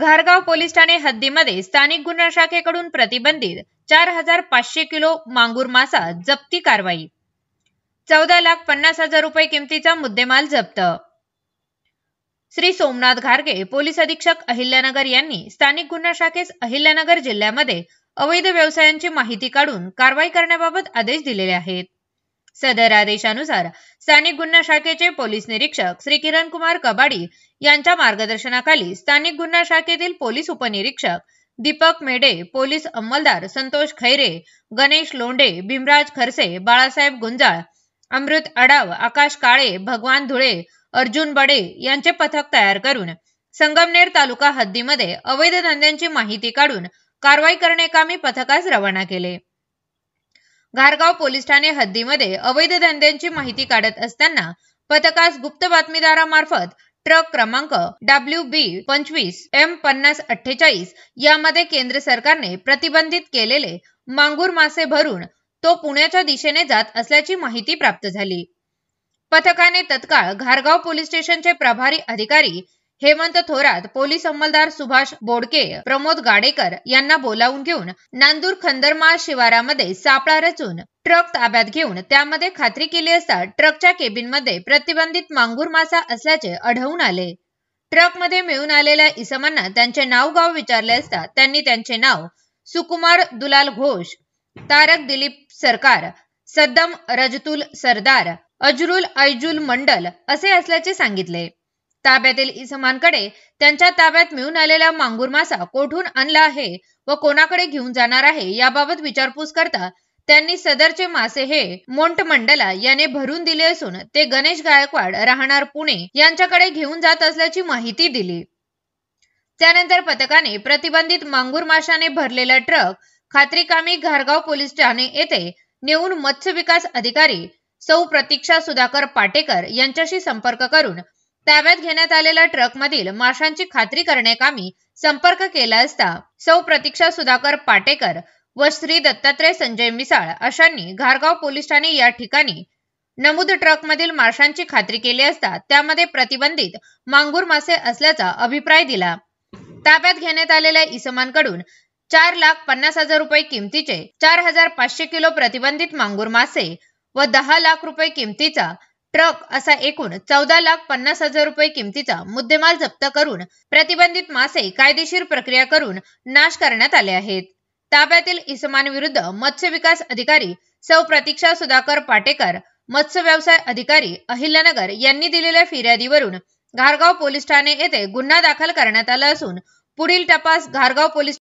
घारगाव police Thane हद्दीमध्ये स्थानिक गुन्हा शाखेकडून प्रतिबंधित 4500 किलो मांगूर मासा जप्ती कारवाई। 14,50,000 रुपये किमतीचा मुद्देमाल जप्त। श्री सोमनाथ घारगे पोलीस अधीक्षक अहिल्यानगर यांनी स्थानिक गुन्हा शाखेस अहिल्यानगर जिल्ह्यामध्ये अवैध व्यवसायांची माहिती काढून कारवाई करण्याबाबत आदेश दिलेले आहेत। सदर आदेशानुसार स्थानिक गुन्हा शाखेचे पोलीस निरीक्षक श्री किरण कुमार कबाडी यांच्या मार्गदर्शनाखाली स्थानिक गुन्हा शाखेतील पोलीस उपनिरीक्षक दीपक मेढे, पोलीस अंमलदार संतोष खैरे, गणेश लोंढे, भीमराज खरसे, बाळासाहेब गुंजाळ, अमृत अडाव, आकाश काळे, भगवान धुळे, अर्जुन बडे यांचे पथक तयार करून संगमनेर तालुका हद्दीमध्ये अवैध धंद्यांची माहिती काढून कारवाई करण्याकामी पथकास रवाना केले। घारगाव पोलीस ठाणे हद्दीमध्ये अवैध धंद्यांची माहिती काढत असताना पथकास गुप्त बातमीदारामार्फत ट्रक क्रमांक WB25M5048 यामध्ये केंद्र सरकारने प्रतिबंधित केलेले मांगूर मासे भरून तो पुण्याच्या दिशेने जात असल्याची माहिती प्राप्त झाली। पथकाने तत्काळ घारगाव पोलीस स्टेशनचे प्रभारी अधिकारी हेमंत थोरात, पोलीस अंमलदार सुभाष बोडके, प्रमोद गाडेकर यांना बोलावून घेऊन नांदूर खंदरमाळ शिवारामध्ये सापळा रचून ट्रक ताब्यात घेऊन त्यामध्ये खात्री केली असता ट्रकच्या केबिनमध्ये प्रतिबंधित मांगूर मासा असल्याचे आढळून आले। ट्रकमध्ये मिळून आलेल्या इसमांना त्यांचे नाव गाव विचारले असता त्यांनी त्यांचे नाव सुकुमार दुलाल घोष, तारक दिलीप सरकार, सद्दम रजतुल सरदार, अजरुल ऐजुल मंडल असे असल्याचे सांगितले। ताब्यातील इसमांकडे त्यांच्या ताब्यात मिळून आलेला मांगूर मासा कोठून आणला आहे व कोणाकडे घेऊन जाणार आहे याबाबत विचारपूस करता त्यांनी सदरचे मासे हे मोंट मंडला याने भरून दिले असून ते गणेश गायकवाड राहणार पुणे यांच्याकडे घेऊन जात असल्याची माहिती दिली। त्यानंतर पथकाने प्रतिबंधित मांगूर माशाने भरलेला ट्रक खात्रीकामी घारगाव पोलीस ठाणे येथे नेऊन मत्स्य विकास अधिकारी सौ प्रतीक्षा सुधाकर पाटेकर यांच्याशी संपर्क करून ताब्यात घेण्यात आलेल्या ट्रकमधील माशांची खात्री करण्याकामी संपर्क केला असता सौ प्रतीक्षा सुधाकर पाटेकर व श्री दत्तात्रय संजय मिसाळ अशांनी घारगाव पोलीस ठाणे या ठिकाणी नमूद ट्रकमधील माशांची खात्री केली असता त्यामध्ये प्रतिबंधित मांगूर मासे असल्याचा अभिप्राय दिला। ताब्यात घेण्यात आलेल्या इसमांकडून 4,50,000 रुपये किमतीचे 4,500 किलो प्रतिबंधित मांगूर मासे व 10 लाख रुपये किमतीचा ट्रक असा एकूण 14,50,000 रुपये किमतीचा मुद्देमाल जप्त करून प्रतिबंधित मासे कायदेशीर प्रक्रिया करून नाश करण्यात आले आहेत। ताब्यातील इसमांविरुद्ध मत्स्य विकास अधिकारी सौ प्रतीक्षा सुधाकर पाटेकर, मत्स्य व्यवसाय अधिकारी अहिल्यानगर यांनी दिलेल्या फिर्यादीवरून घारगाव पोलीस ठाणे येथे गुन्हा दाखल करण्यात आला असून पुढील तपास घारगाव पोलीस